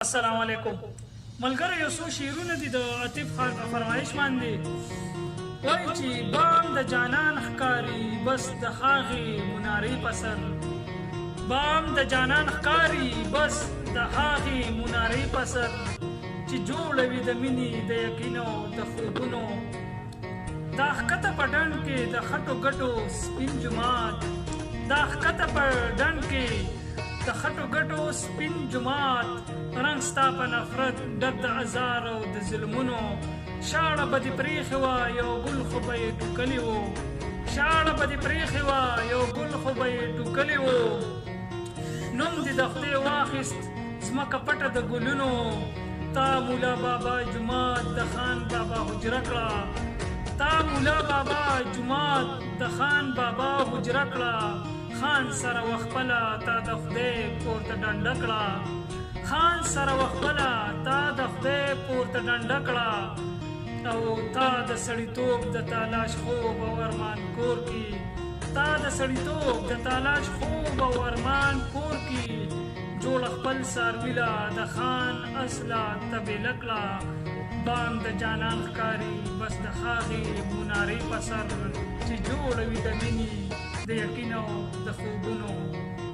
السلام علیکم ملګرو یو څو شعرونه دي د عاطف خان په فرمایش باندې وایي چې بام د جانان ښکاري بس د هغې منارې په سر بام د جانان ښکاري بس د هغې منارې په سر چې جوړه وي د مینې د یقینو د خوبونو دا ښکته په ډنډ کې د خټو ګټو سپین جومات دا ښکته په ډنډ کې د خټو ګټو سپین جومات رنګ ستا په نفرت ډک د ازار او د ظلمونو شاړه به دې پرېښې وه یو ګل خو به یې ټوکلي و شاړه به دې پرېښې وه یو ګل خو به یې ټوکلي و نوم دې د خدای واخیست ځمکه پټه د ګلونو تا مولا بابا جومات د خان بابا حجره کړه تا مولا بابا جومات د خان بابا حجره کړه خان سره وخپله تا د خدای پورته ډنډه کړه خان سره وخپله تا د خدای پورته ډنډه کړه او تا د سړیتوب د تالاش خوب او ارمان کور کې تا د سړیتوب د تالاش خوب او ارمان کور کې جوړه خپل څارویله د خان اصله طبیله کړه بام د جانان ښکاري بس د هغې منارې په سر چې جوړه وي د مینې د یقین او د خوبونو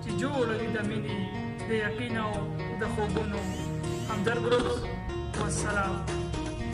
چې جوړه وي د مینې د یقین او د خوبونو همدرد ګروپ والسلام